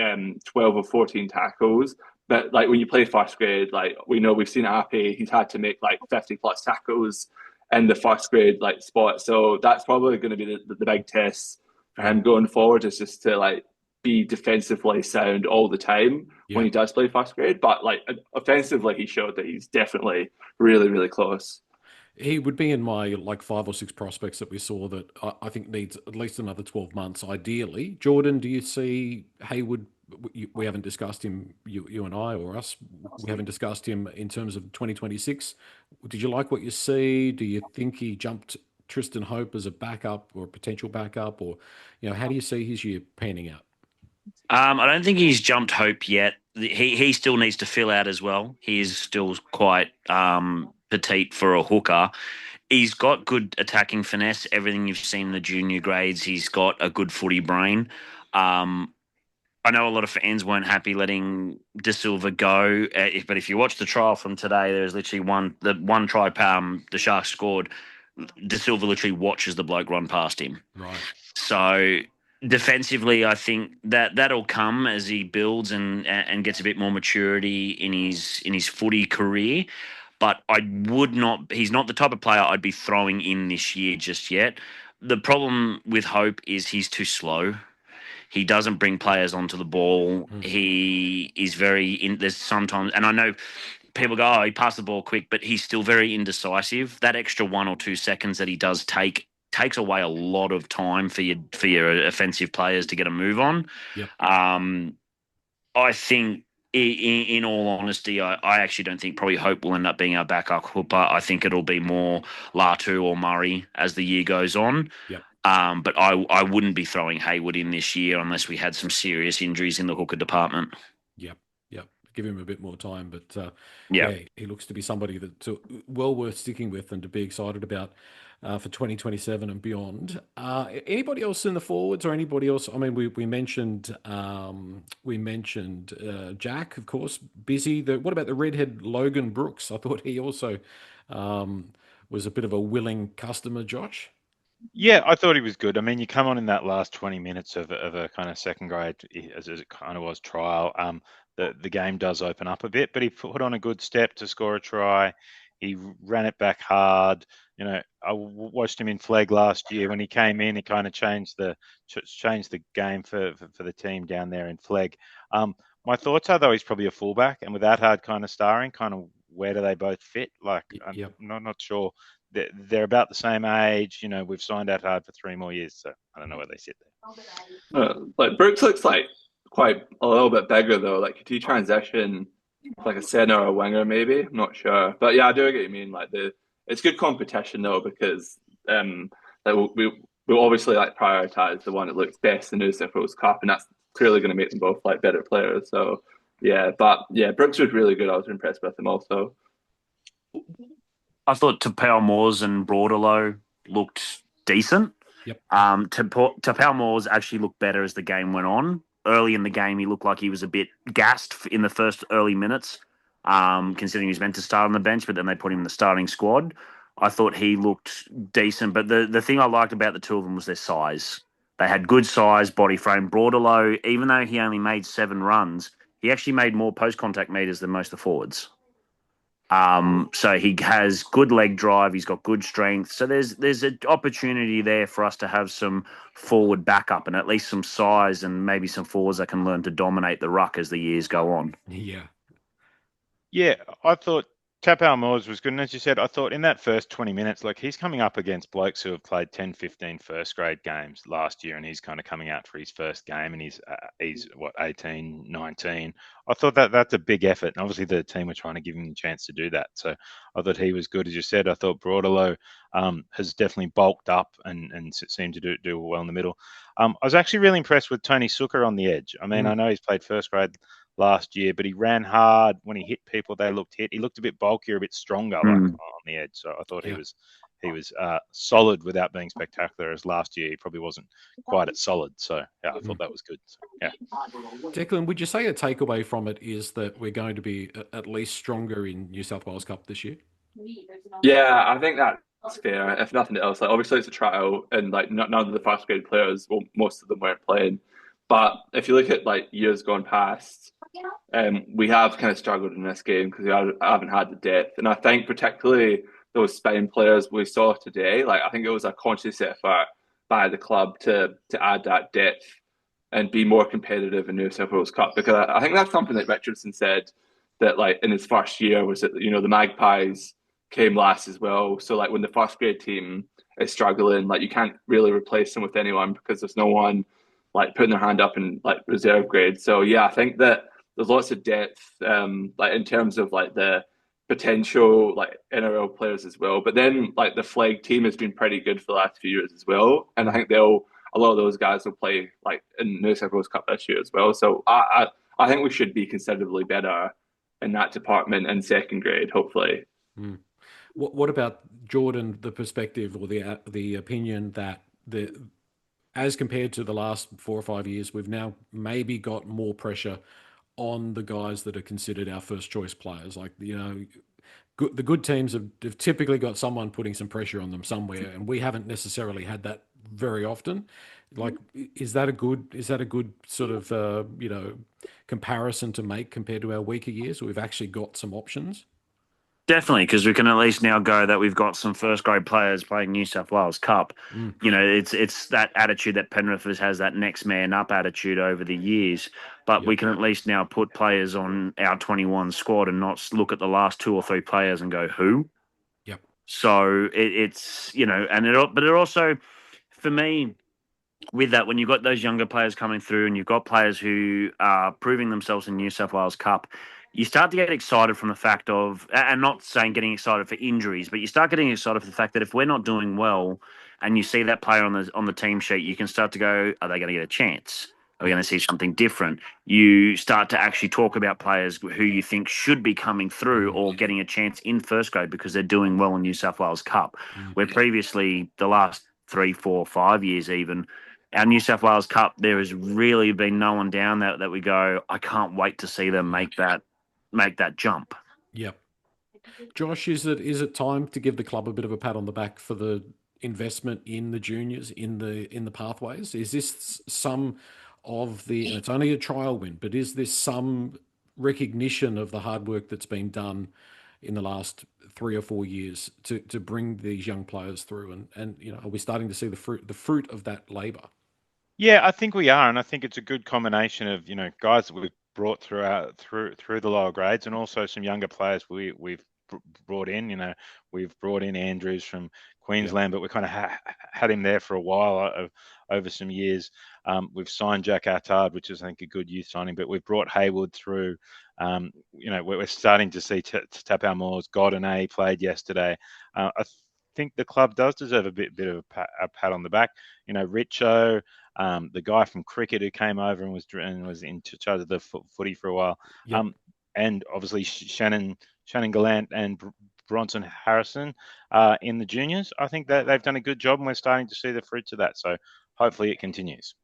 12 or 14 tackles. But like when you play first grade, like we know we've seen Ape, he's had to make like 50 plus tackles in the first grade like spot. So that's probably going to be the big test for Yeah. him going forward, is just to like be defensively sound all the time when Yeah. he does play first grade. But like offensively, he showed that he's definitely really, really close. He would be in my like 5 or 6 prospects that we saw that I think needs at least another 12 months, ideally. Jordan, do you see Haywood? We haven't discussed him, you and I or us. We haven't discussed him in terms of 2026. Did you like what you see? Do you think he jumped Tristan Hope as a backup or a potential backup? Or, how do you see his year panning out? I don't think he's jumped Hope yet. He still needs to fill out as well. He is still quite petite for a hooker. He's got good attacking finesse. Everything you've seen in the junior grades, he's got a good footy brain. Um, I know a lot of fans weren't happy letting De Silva go, but if you watch the trial from today, there's literally the one try the Sharks scored. De Silva literally watches the bloke run past him. Right. So defensively, I think that'll come as he builds and gets a bit more maturity in his footy career. But I would not. He's not the type of player I'd be throwing in this year just yet. The problem with Hope is he's too slow. He doesn't bring players onto the ball. Mm. He is very in. There's sometimes, and I know people go, "Oh, he passed the ball quick," but he's still very indecisive. That extra 1 or 2 seconds that he does takes away a lot of time for your offensive players to get a move on. Yep. I think, in all honesty, I actually don't think probably Hope will end up being our backup hooper. I think it'll be more Latu or Murray as the year goes on. Yep. But I wouldn't be throwing Haywood in this year unless we had some serious injuries in the hooker department. Yep. Yep. Give him a bit more time, but Yeah. he looks to be somebody that's well worth sticking with and to be excited about for 2027 and beyond. Anybody else in the forwards or anybody else? I mean, we mentioned Jack, of course, busy. What about the redhead Logan Brooks? I thought he also was a bit of a willing customer, Josh. Yeah, I thought he was good. I mean, you come on in that last 20 minutes of a kind of second grade, as it kind of was trial. The game does open up a bit, but he put on a good step to score a try. He ran it back hard. I watched him in flag last year when he came in. He kind of changed the game for the team down there in flag. My thoughts are though he's probably a fullback, and with Attard kind of starring, kind of where do they both fit? Like Yep. I'm not sure. They're about the same age. We've signed Attard for 3 more years, so I don't know where they sit there. Like Brooks looks like quite a little bit bigger though. Like could he transition like a center or a winger maybe? I'm not sure, but yeah, I do get what you mean. Like it's good competition though, because like we obviously like prioritize the one that looks best in the New South Wales Cup, and that's clearly going to make them both like better players. So yeah, but yeah, Brooks was really good. I was impressed with him also. I thought Tapau Moores and Broadalow looked decent. Yep. Tapau Moores actually looked better as the game went on. Early in the game, he looked like he was a bit gassed in the first early minutes, considering he was meant to start on the bench, but then they put him in the starting squad. I thought he looked decent, but the thing I liked about the two of them was their size. They had good size, body frame. Broadalow, even though he only made 7 runs, he actually made more post-contact meters than most of the forwards. So he has good leg drive. He's got good strength. So there's an opportunity there for us to have some forward backup and at least some size and maybe some forwards that can learn to dominate the ruck as the years go on. Yeah. Yeah, I thought Tapau Moores was good. And as you said, I thought in that first 20 minutes, like he's coming up against blokes who have played 10, 15 first grade games last year, and he's kind of coming out for his first game, and he's what, 18, 19. I thought that's a big effort. And obviously the team were trying to give him the chance to do that. So I thought he was good. As you said, I thought Broadalow has definitely bulked up and seemed to do well in the middle. I was actually really impressed with Tony Suker on the edge. I mean, I know he's played first grade last year, but he ran hard. When he hit people, they looked hit. He looked a bit bulkier, a bit stronger, like on the edge. So I thought he was solid without being spectacular. As last year, he probably wasn't quite as solid. So yeah, I thought that was good. So, yeah. Declan, would you say a takeaway from it is that we're going to be at least stronger in New South Wales Cup this year? Yeah, I think that's fair. If nothing else, like obviously it's a trial, and like none of the first grade players, well, most of them weren't playing. But if you look at like years gone past, we have kind of struggled in this game because we haven't had the depth. And I think particularly those Spain players we saw today, like I think it was a conscious effort by the club to add that depth and be more competitive in New South Wales Cup, because I think that's something that Richardson said, that like in his first year was that, you know, the Magpies came last as well. So like when the first grade team is struggling, like you can't really replace them with anyone because there's no one like putting their hand up in like reserve grade. So yeah, I think that there's lots of depth, like in terms of like the potential like NRL players as well. But then like the flag team has been pretty good for the last few years as well, and I think a lot of those guys will play like in New South Wales Cup this year as well. So I think we should be considerably better in that department in second grade, hopefully. What about Jordan? The perspective or the opinion that as compared to the last 4 or 5 years, we've now maybe got more pressure on the guys that are considered our first choice players. Like, you know, the good teams have typically got someone putting some pressure on them somewhere, and we haven't necessarily had that very often. Like, is that a good sort of comparison to make compared to our weaker years? We've actually got some options. Definitely, because we can at least now go that we've got some first grade players playing New South Wales Cup. You know, it's that attitude that Penrith has, that next man up attitude over the years. But we can at least now put players on our 21 squad and not look at the last 2 or 3 players and go, who? Yep. So it's, you know, but it also, for me, with that, when you've got those younger players coming through and you've got players who are proving themselves in New South Wales Cup, you start to get excited from the fact of, and not saying getting excited for injuries, but you start getting excited for the fact that if we're not doing well and you see that player on the team sheet, you can start to go, are they going to get a chance? Are we going to see something different? You start to actually talk about players who you think should be coming through or getting a chance in first grade because they're doing well in New South Wales Cup, where previously the last 3, 4, 5 years even, our New South Wales Cup, there has really been no one down that we go, I can't wait to see them make that jump. Yep. Josh, is it time to give the club a bit of a pat on the back for the investment in the juniors, in the pathways? Is this some of the, and it's only a trial win, but is this some recognition of the hard work that's been done in the last 3 or 4 years to bring these young players through, and you know, are we starting to see the fruit of that labor? Yeah, I think we are, and I think it's a good combination of, you know, guys that we've brought through the lower grades, and also some younger players we've brought in. You know, we've brought in Andrews from Queensland, but we kind of had him there for a while over some years. We've signed Jack Attard, which is, I think, a good youth signing, but we've brought Haywood through. You know, we're starting to see Tapau Moore's Godinay played yesterday. I think the club does deserve a bit of a pat on the back. You know, Richo, the guy from cricket who came over and was in charge of the footy for a while, and obviously Shannon Gallant and Bronson Harrison in the juniors. I think that they've done a good job, and we're starting to see the fruits of that. So hopefully it continues.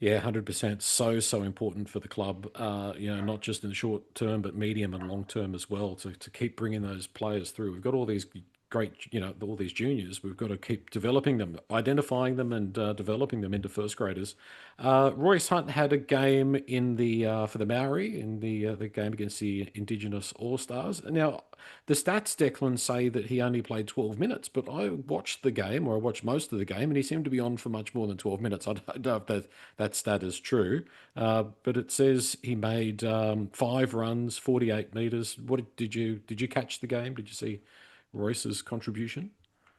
Yeah, 100%. So important for the club, you know, not just in the short term, but medium and long term as well, to keep bringing those players through. We've got all these great, all these juniors. We've got to keep developing them, identifying them, and developing them into first graders. Royce Hunt had a game in the for the Maori in the game against the Indigenous All Stars. Now, the stats, Declan, say that he only played 12 minutes, but I watched the game, or I watched most of the game, and he seemed to be on for much more than 12 minutes. I don't know if that stat is true, but it says he made 5 runs, 48 meters. Did you catch the game? Did you see Royce's contribution?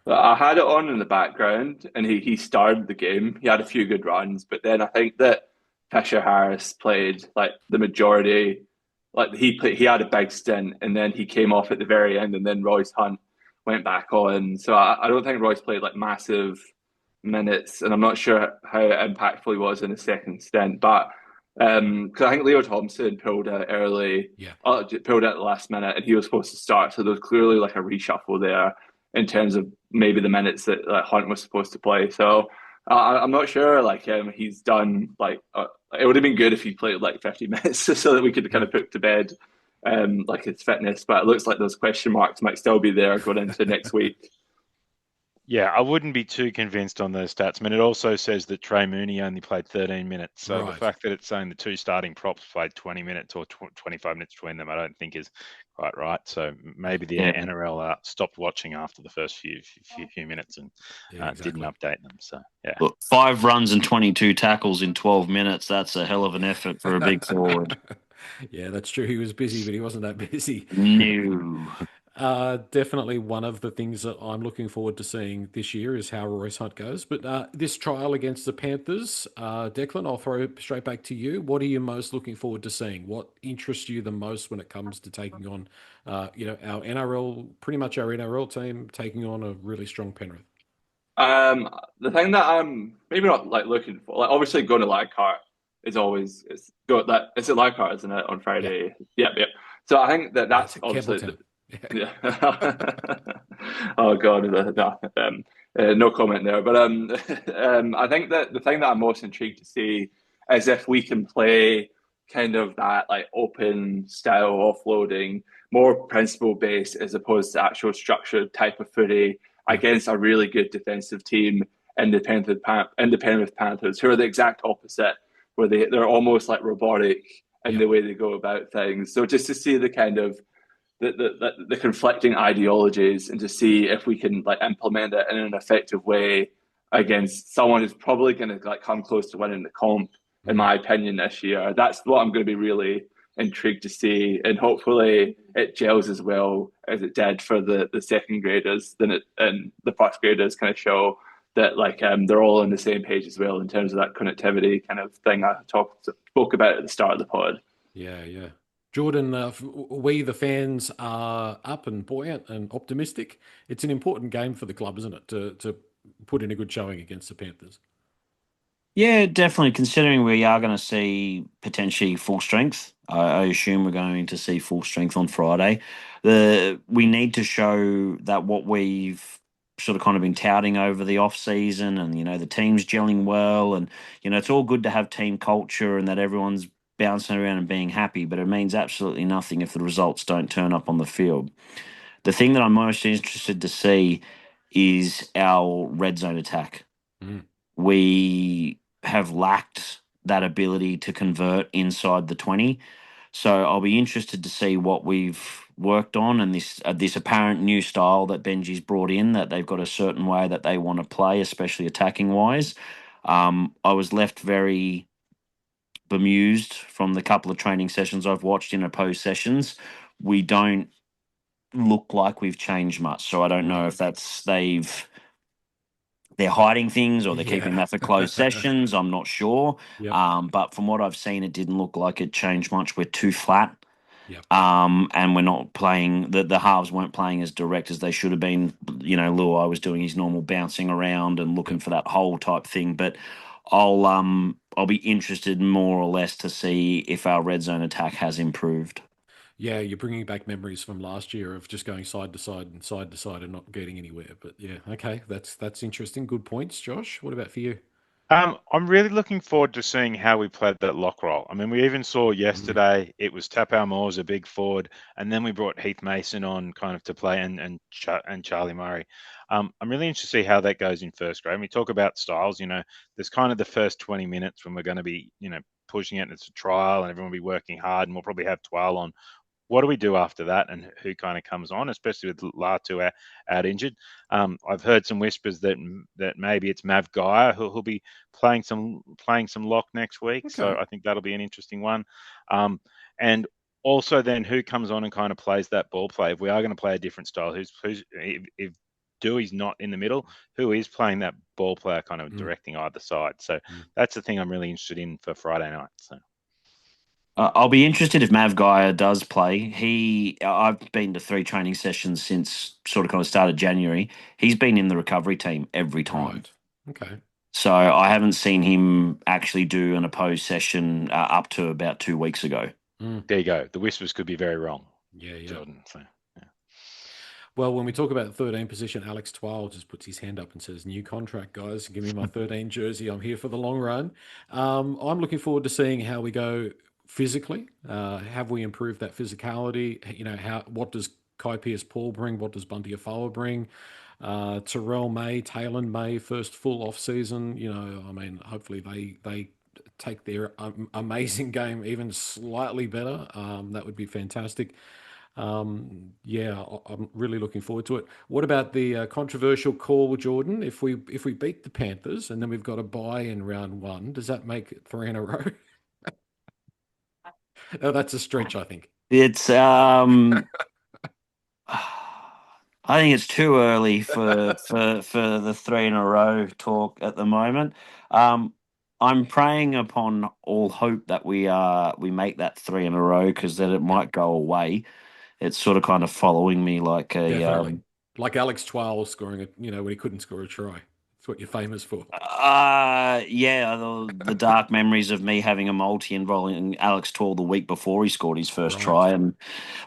But I had it on in the background, and he started the game. He had a few good runs, but then I think that Fisher Harris played like the majority. Like he had a big stint, and then he came off at the very end, and then Royce Hunt went back on. So I don't think Royce played like massive minutes, and I'm not sure how impactful he was in the second stint. But because I think Leo Thompson pulled it early, Yeah. pulled it at the last minute, and he was supposed to start. So there's clearly like a reshuffle there in terms of maybe the minutes that Hunt was supposed to play. So I'm not sure. Like he's done like it would have been good if he played like 50 minutes so that we could kind of put to bed like his fitness. But it looks like those question marks might still be there going into next week. Yeah, I wouldn't be too convinced on those stats. I mean, it also says that Trey Mooney only played 13 minutes. So the Right. fact that it's saying the two starting props played 20 minutes or 25 minutes between them, I don't think is quite right. So maybe the Yeah. NRL stopped watching after the first few minutes and Yeah, exactly. didn't update them. So, yeah. Look, 5 runs and 22 tackles in 12 minutes. That's a hell of an effort for a big forward. Yeah, that's true. He was busy, but he wasn't that busy. No. Definitely one of the things that I'm looking forward to seeing this year is how Royce Hunt goes. But this trial against the Panthers, Declan, I'll throw it straight back to you. What are you most looking forward to seeing? What interests you the most when it comes to taking on, our NRL, pretty much our NRL team taking on a really strong Penrith? The thing that I'm maybe not like looking for, like obviously going to Leichhardt is always it's at Leichhardt, isn't it, on Yeah, Friday? Yep, yep. So I think that yeah, that's it's at obviously Campbelltown. yeah. Oh God, no, no comment there. But I think that the thing that I'm most intrigued to see is if we can play kind of that like open style offloading, more principle based as opposed to actual structured type of footy Yeah, against a really good defensive team in the Penrith Panthers, who are the exact opposite, where they're almost like robotic in yeah, the way they go about things. So just to see the kind of the conflicting ideologies and to see if we can like implement it in an effective way against someone who's probably going to like come close to winning the comp, in mm, my opinion, this year. That's what I'm going to be really intrigued to see, and hopefully it gels as well as it did for the second graders than it and the first graders kind of show that like they're all on the same page as well in terms of that connectivity kind of thing I spoke about at the start of the pod. yeah, yeah. Jordan, we the fans are up and buoyant and optimistic. It's an important game for the club, isn't it, to put in a good showing against the Panthers? Yeah, definitely. Considering we are going to see potentially full strength, I assume we're going to see full strength on Friday. We need to show that what we've sort of kind of been touting over the off season, and the team's gelling well, and it's all good to have team culture and that everyone's bouncing around and being happy, but it means absolutely nothing if the results don't turn up on the field. The thing that I'm most interested to see is our red zone attack. Mm. We have lacked that ability to convert inside the 20. So I'll be interested to see what we've worked on, and this apparent new style that Benji's brought in, that they've got a certain way that they want to play, especially attacking wise. I was left very bemused from the couple of training sessions I've watched in opposed sessions. We don't look like we've changed much. So I don't know Right. if they're hiding things or they're keeping Yeah. that for closed sessions. I'm not sure. Yep. But from what I've seen, it didn't look like it changed much. We're too flat. Yep. And we're not playing, the halves weren't playing as direct as they should have been. Luai was doing his normal bouncing around and looking Yep. for that hole type thing. But I'll be interested more or less to see if our red zone attack has improved. Yeah, you're bringing back memories from last year of just going side to side and side to side and not getting anywhere. But yeah, okay, that's interesting. Good points, Josh. What about for you? I'm really looking forward to seeing how we played that lock roll. I mean, we even saw yesterday it was Tapau Moore as a big forward, and then we brought Heath Mason on kind of to play and Charlie Murray. I'm really interested to see how that goes in first grade. And we talk about styles, there's kind of the first 20 minutes when we're going to be, pushing it and it's a trial and everyone will be working hard and we'll probably have Twal on. What do we do after that, and who kind of comes on, especially with Latu out injured? I've heard some whispers that maybe it's Mav Gaia who'll be playing some lock next week. Okay. So I think that'll be an interesting one. And also then who comes on and kind of plays that ball play? If we are going to play a different style, who's if Dewey's not in the middle, who is playing that ball player kind of directing either side? So that's the thing I'm really interested in for Friday night. So. I'll be interested if Mav Gaia does play. I've been to 3 training sessions since sort of kind of started January. He's been in the recovery team every time. Right. Okay. So I haven't seen him actually do an opposed session up to about 2 weeks ago. There you go. The whispers could be very wrong. Yeah. Jordan. So, yeah. Well, when we talk about the 13 position, Alex Twal just puts his hand up and says, "New contract, guys. Give me my 13 jersey. I'm here for the long run." I'm looking forward to seeing how we go physically. Have we improved that physicality? What does Kai Pearce-Paul bring? What does Bunty Afoa bring? Terrell May, Taylor May, first full off season. Hopefully they take their amazing game even slightly better. That would be fantastic. I'm really looking forward to it. What about the controversial call, Jordan? If we beat the Panthers and then we've got a bye in round 1, does that make it 3 in a row? Oh, that's a stretch, I think. It's I think it's too early for the 3 in a row talk at the moment. I'm praying upon all hope that we make that 3 in a row, because then it might go away. It's sort of kind of following me like a Definitely. Like Alex Twal scoring when he couldn't score a try. That's what you're famous for. the dark memories of me having a multi involving Alex Twal the week before he scored his first try.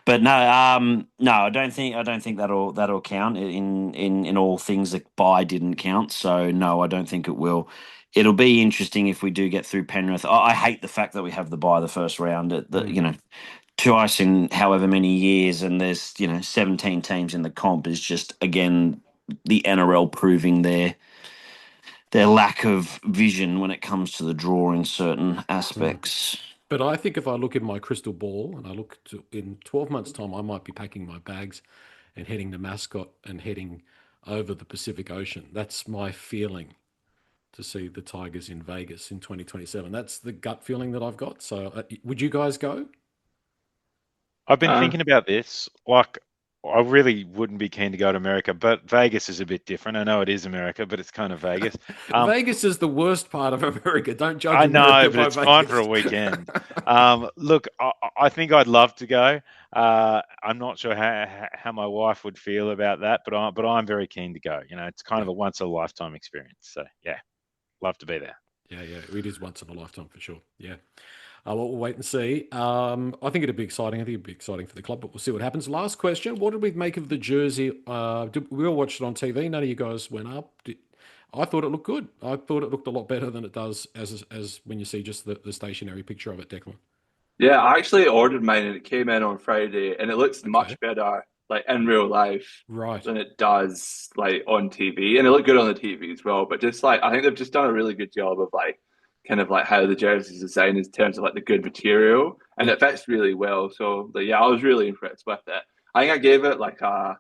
But no, I don't think that'll count in all things. That bye didn't count, so no, I don't think it will. It'll be interesting if we do get through Penrith. I hate the fact that we have the bye the first round. Twice in however many years, and there's 17 teams in the comp, is just again the NRL proving their lack of vision when it comes to the draw in certain aspects. But I think if I look in my crystal ball and I look to in 12 months' time, I might be packing my bags and heading to Mascot and heading over the Pacific Ocean. That's my feeling, to see the Tigers in Vegas in 2027. That's the gut feeling that I've got. So would you guys go? I've been thinking about this. Like, I really wouldn't be keen to go to America, but Vegas is a bit different. I know it is America, but it's kind of Vegas. Vegas is the worst part of America. Don't judge I know, America but by it's Vegas. fine for a weekend. Look, I think I'd love to go. I'm not sure how my wife would feel about that, but I'm very keen to go. It's kind of a once in a lifetime experience. So yeah, love to be there. Yeah, it is once in a lifetime for sure. Yeah. We'll wait and see. I think it'd be exciting. I think it'd be exciting for the club, but we'll see what happens. Last question: what did we make of the jersey? We all watched it on TV. None of you guys went up. I thought it looked good. I thought it looked a lot better than it does as when you see just the stationary picture of it, Declan. Yeah, I actually ordered mine and it came in on Friday, and it looks much better like in real life than it does like on TV, and it looked good on the TV as well. But just like I think they've just done a really good job of like kind of like how the jersey's designed in terms of like the good material, and it fits really well. So yeah, I was really impressed with it. I think I gave it like a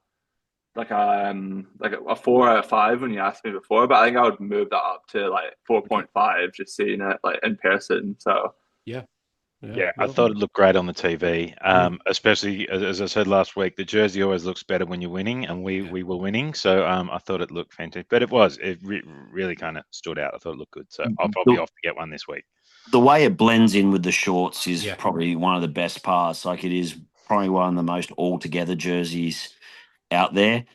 4 out of 5 when you asked me before, but I think I would move that up to like 4.5 just seeing it like in person. So yeah, I thought it looked great on the TV, especially as I said last week. The jersey always looks better when you're winning, and we were winning, so I thought it looked fantastic. But it really kind of stood out. I thought it looked good, so I'll probably off to get one this week. The way it blends in with the shorts is probably one of the best parts. Like, it is probably one of the most all-together jerseys out there.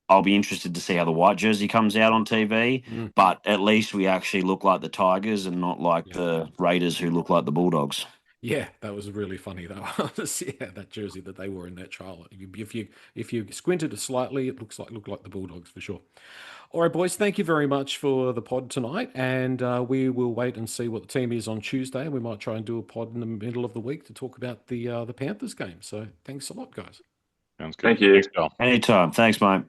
I'll be interested to see how the white jersey comes out on TV, but at least we actually look like the Tigers and not like the Raiders, who look like the Bulldogs. Yeah, that was really funny though. That jersey that they wore in that trial. If you squinted it slightly, it looked like the Bulldogs for sure. All right, boys, thank you very much for the pod tonight. And we will wait and see what the team is on Tuesday. We might try and do a pod in the middle of the week to talk about the Panthers game. So thanks a lot, guys. Sounds good. Thank you. Thanks, Bill. Anytime. Thanks, mate.